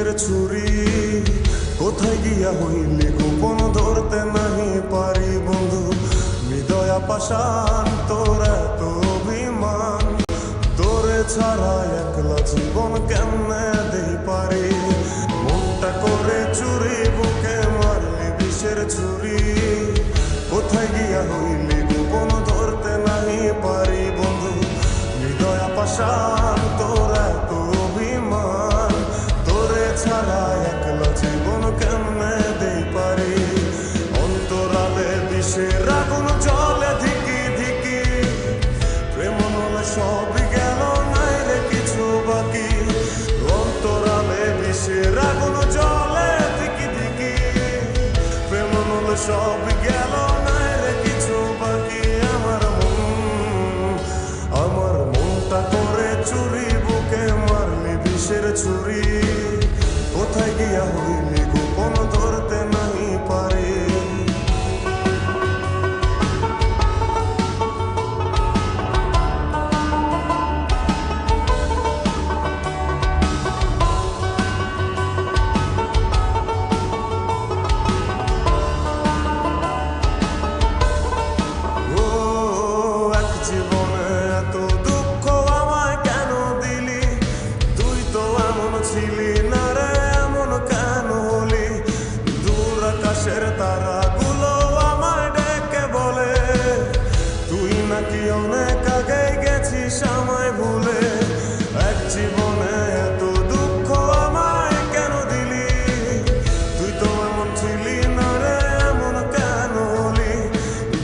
বিষের ছুরি কোথায় গিয়া হইলি গোপন ধরতে নাহি পারি বন্ধু হৃদয় পাষাণ তোর এত অভিমান তোরে ছাড়া একলা জীবন কেমনে দেই পারি মনটা করে চুরি বুকে মারলি বিষের ছুরি কোথায় গিয়া হইলি গোপন ধরতে নাহি পারি বন্ধু হৃদয় পাষাণ তোর এত অভিমান তোরে ছাড়া একলা জীবন কেমনে দেই পারি অন্তরালে বিষের আগুন জ্বলে ধিকি ধিকি প্রেম নলে সব গেল নাই রে কিছু বাকি অন্তরালে বিষের আগুন জ্বলে ধিকি ধিকি প্রেম নলে সব গেল নাই রে কিছু বাকি আমার মনটা করে চুরি বুকে মারলি বিষের ছুরি কোথায় গিয়া হইলি গোপন ধরতে নাহি পারি আকাশের তারাগুলো আমায় ডেকে বলে তুই নাকি অনেক আগে গেছিস আমায় ভুলে এক জীবনে এত দুঃখ আমায় কেন দিলি তুই তো এমন ছিলি না রে এমন কেন হলি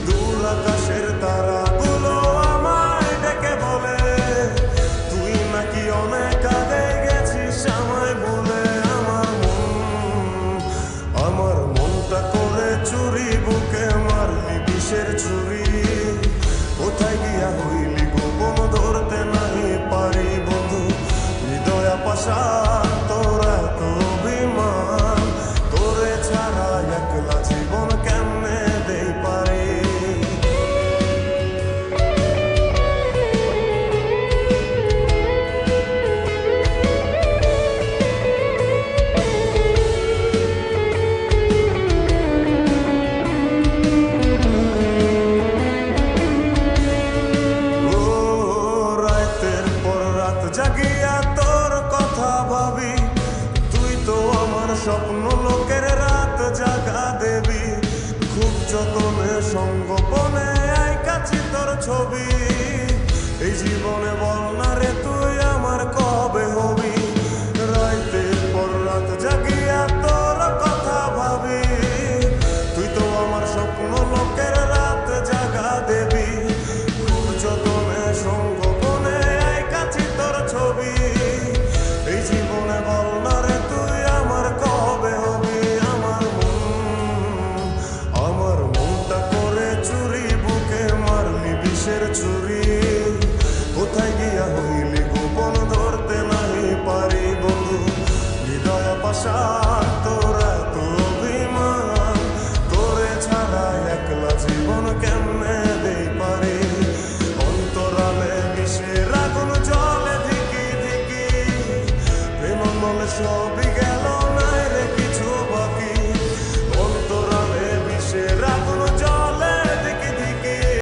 দূর আকাশের তারাগুলো আমায় ডেকে বলে তুই নাকি অনেক আগে গেছিস আমায় ভুলে আমার মনটা করে চুরি বুকে মারলি বিষের ছুরি কোথায় গিয়া হইলি গোপন ধরতে নাহি পারি বন্ধু হৃদয় পাষাণ তোর এত অভিমান তোরে ছাড়া একলা জীবন কেমনে দেই পারি জাগিয়া তোর কথা ভাবি তুই তো আমার স্বপ্ন লোকের রাত জাগা দেবী খুব যতনে সঙ্গোপনে আইকাছি তোর ছবি এই জীবনে বল না রে তুই আমার কবে হবি রাতের পর রাত জাগিয়া তোর কথা ভাবি তুই তো আমার স্বপ্ন লোকের রাত জাগা দেবী খুব যতনে সঙ্গোপনে আইকাছি তোর ছবি এই জীবনে বল না রে তুই আমার কবে হবি আমার মনটা করে চুরি বুকে মারলি বিষের ছুরি কোথায় গিয়া হইলি গোপন ধরতে নাহি পারি বন্ধু হৃদয় পাষাণ তোর এত অভিমান তোরে ছাড়া একলা জীবন কেমনে দেই পারি অন্তরালে বিষের আগুন জ্বলে ধিকি ধিকি প্রেম নলে সব